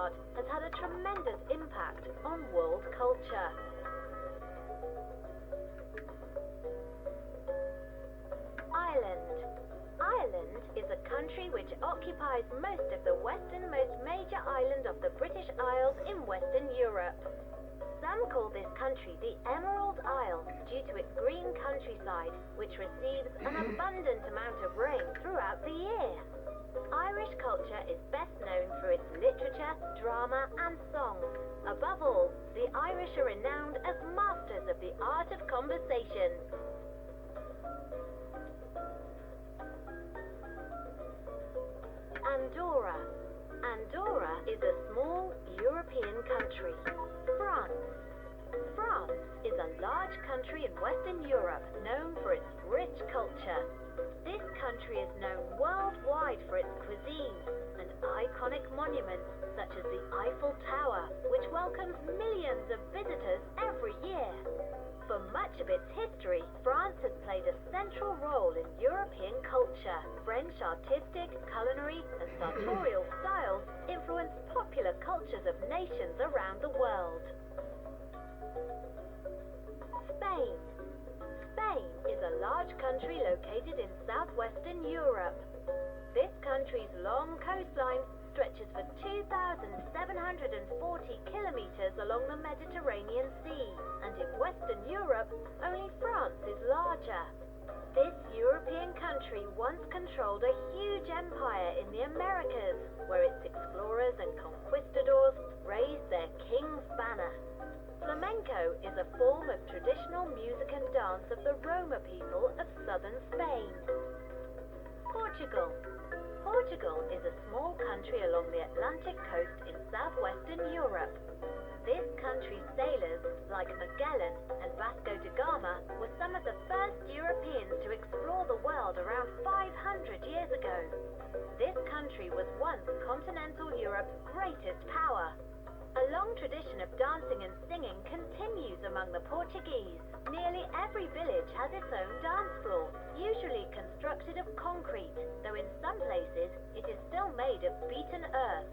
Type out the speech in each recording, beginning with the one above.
art has had a tremendous impact on world culture. Ireland. Ireland is a country which occupies most of the westernmost major island of the British Isles in Western Europe. Some call this country the Emerald Isle due to its green countryside, which receives an abundant amount of rain throughout the year. Irish culture is best known for its literature, drama and song. Above all, the Irish are renowned as masters of the art of conversation. Andorra. Andorra is a small European country. France. France is a large country in Western Europe known for its rich culture. This country is known worldwide for its cuisine and iconic monuments such as the Eiffel Tower, which welcomes millions of visitors every year. For much of its history, France has played a central role in European culture. French artistic, culinary, and sartorial styles influence popular cultures of nations around the world. Spain. Spain is a large country located in southwestern Europe. This country's long coastline stretches for 2,740 kilometers along the Mediterranean Sea, and in Western Europe, only France is larger. This European country once controlled a huge empire in the Americas, where its explorers and conquistadors raised their king's banner. Flamenco is a form of traditional music and dance of the Roma people of southern Spain. Portugal. Portugal is a small country along the Atlantic coast in southwestern Europe. This country's sailors, like Magellan and Vasco da Gama, were some of the first Europeans to explore the world around 500 years ago. This country was once continental Europe's greatest power. A long tradition of dancing and singing continues among the Portuguese. Nearly every village has its own dance floor, usually constructed of concrete, though in some places it is still made of beaten earth.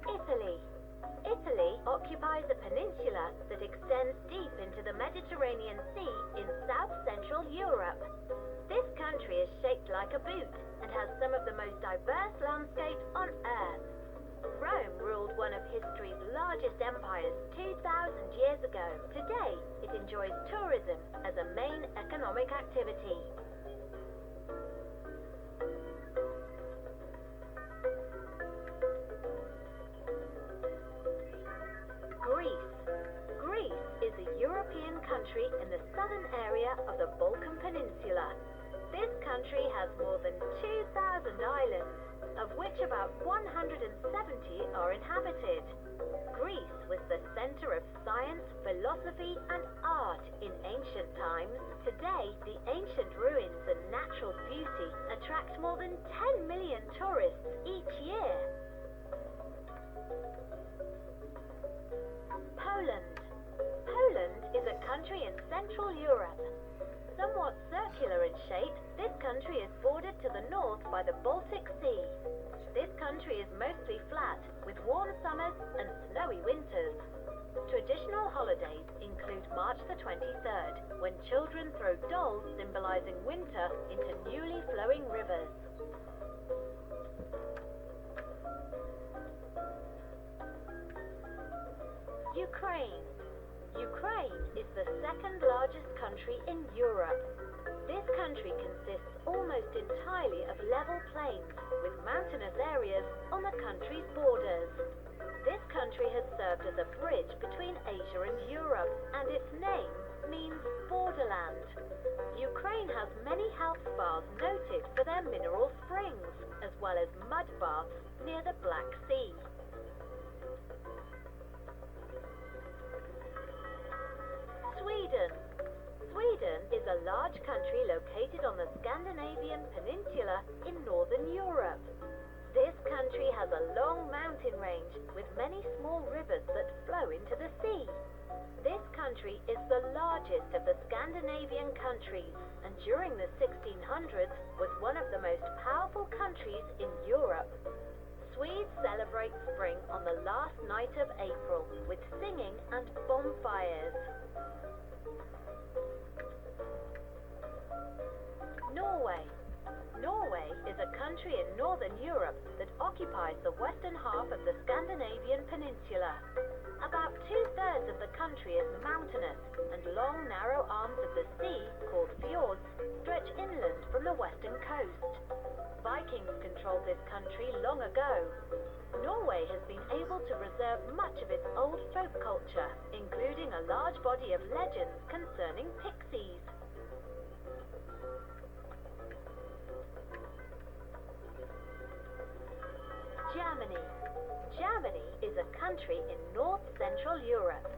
Italy. Italy occupies a peninsula that extends deep into the Mediterranean Sea in south-central Europe. This country is shaped like a boot and has some of the most diverse landscapes on Earth. Rome ruled one of history's largest empires 2,000 years ago. Today, it enjoys tourism as a main economic activity. Greece. Greece is a European country in the southern area of the Balkan Peninsula. This country has more than 2,000 islands, of which about 170 are inhabited. Greece was the center of science, philosophy, and art in ancient times. Today, the ancient ruins and natural beauty attract more than 10 million tourists each year. Poland. Poland is a country in Central Europe. Somewhat circular in shape, this country is bordered to the north by the Baltic Sea. This country is mostly flat, with warm summers and snowy winters. Traditional holidays include March the 23rd, when children throw dolls symbolizing winter into newly flowing rivers. Ukraine. Ukraine is the second largest country in Europe. This country consists almost entirely of level plains, with mountainous areas on the country's borders. This country has served as a bridge between Asia and Europe, and its name means borderland. Ukraine has many health spas noted for their mineral springs, as well as mud baths near the Black Sea. Sweden. Sweden is a large country located on the Scandinavian peninsula in northern Europe. This country has a long mountain range with many small rivers that flow into the sea. This country is the largest of the Scandinavian countries, and during the 1600s was one of the most powerful countries in Europe. Swedes celebrate spring on the last night of April with singing and bonfires. Norway. Norway is a country in northern Europe that occupies the western half of the Scandinavian peninsula. About two-thirds of the country is mountainous, and long narrow arms of the sea, called fjords, stretch inland from the western coast. Vikings controlled this country long ago. Norway has been able to preserve much of its old folk culture, including a large body of legends concerning pixies. Germany. Germany is a country in north-central Europe.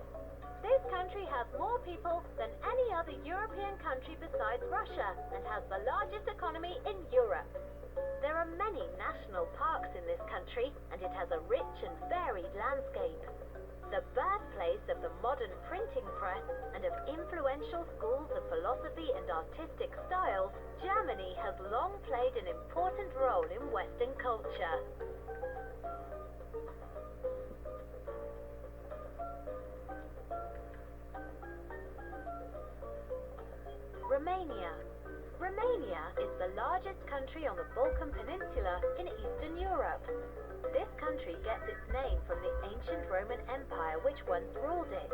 This country has more people than any other European country besides Russia and has the largest economy in Europe. There are many national parks in this country, and it has a rich and varied landscape. The birthplace of the modern printing press and of influential schools of philosophy and artistic styles, Germany has long played an important role in Western culture. Romania. Romania is the largest country on the Balkan Peninsula in Eastern Europe. This country gets its name from the ancient Roman Empire which once ruled it.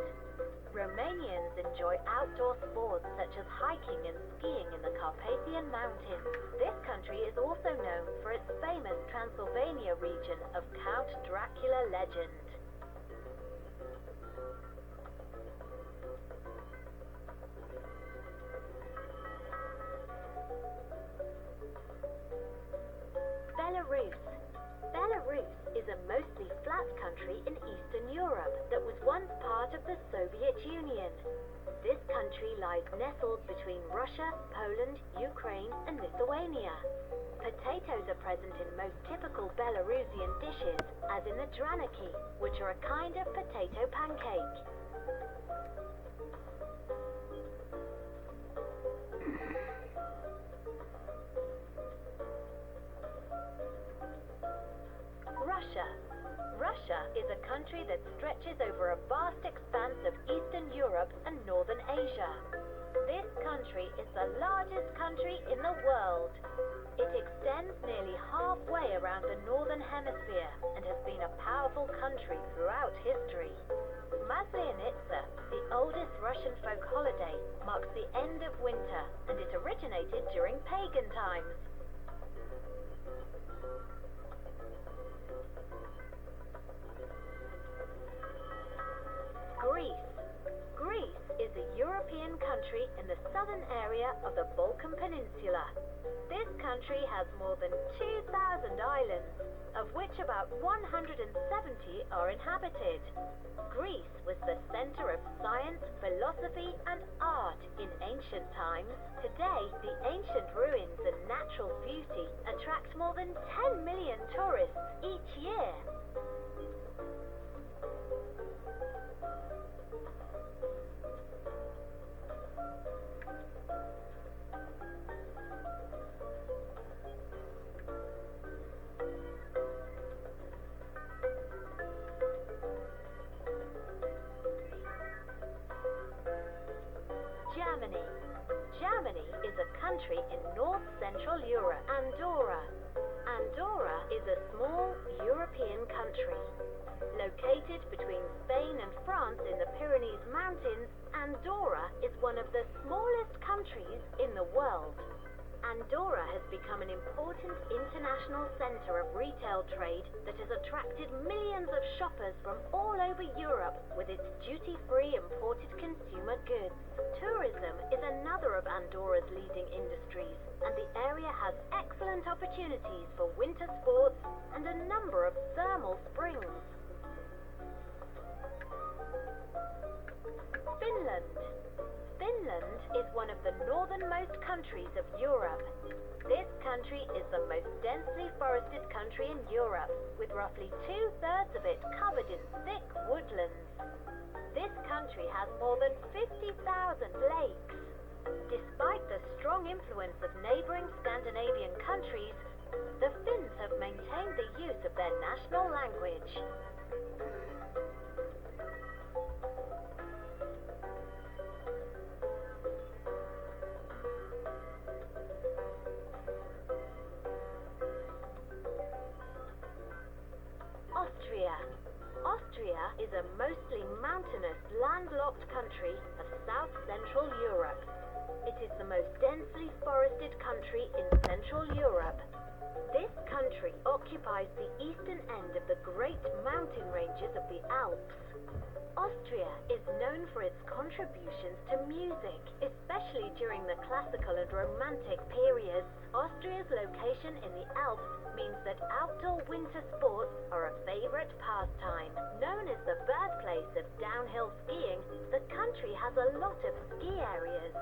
Romanians enjoy outdoor sports such as hiking and skiing in the Carpathian Mountains. This country is also known for its famous Transylvania region of Count Dracula legend. Belarus. Belarus is a mostly flat country in Eastern Europe that was once part of the Soviet Union. This country lies nestled between Russia, Poland, Ukraine, and Lithuania. Potatoes are present in most typical Belarusian dishes, as in the draniki, which are a kind of potato pancake. Russia. Russia is a country that stretches over a vast expanse of Eastern Europe and Northern Asia. This country is the largest country in the world. It extends nearly halfway around the Northern Hemisphere and has been a powerful country throughout history. Maslenitsa, the oldest Russian folk holiday, marks the end of winter, and it originated during pagan times. Greece. Greece is a European country in the southern area of the Balkan Peninsula. This country has more than 2,000 islands, of which about 170 are inhabited. Greece was the center of science, philosophy, and art in ancient times. Today, the ancient ruins and natural beauty attract more than 10 million tourists each year. Germany. Germany is a country in north-central Europe. Andorra. Andorra is a small European country. Located between Spain and France in the Pyrenees Mountains, Andorra is one of the smallest countries in the world. Andorra has become an important international center of retail trade that has attracted millions of shoppers from all over Europe with its duty-free imported consumer goods. Tourism is another of Andorra's leading industries, and the area has excellent opportunities for winter sports and a number of thermal springs. Finland. Finland is one of the northernmost countries countries of Europe. This country is the most densely forested country in Europe, with roughly 2/3 of it covered in thick woodlands. This country has more than 50,000 lakes. Despite the strong influence of neighbouring Scandinavian countries, the Finns have maintained the use of their national language. Austria. Austria is a mostly mountainous, landlocked country of south-central Europe. It is the most densely forested country in Central Europe. This country occupies the eastern end of the great mountain ranges of the Alps. Austria is known for its contributions to music, especially during the classical and romantic periods. Austria's location in the Alps means that outdoor winter sports are a favorite pastime. Known as the birthplace of downhill skiing, the country has a lot of ski areas.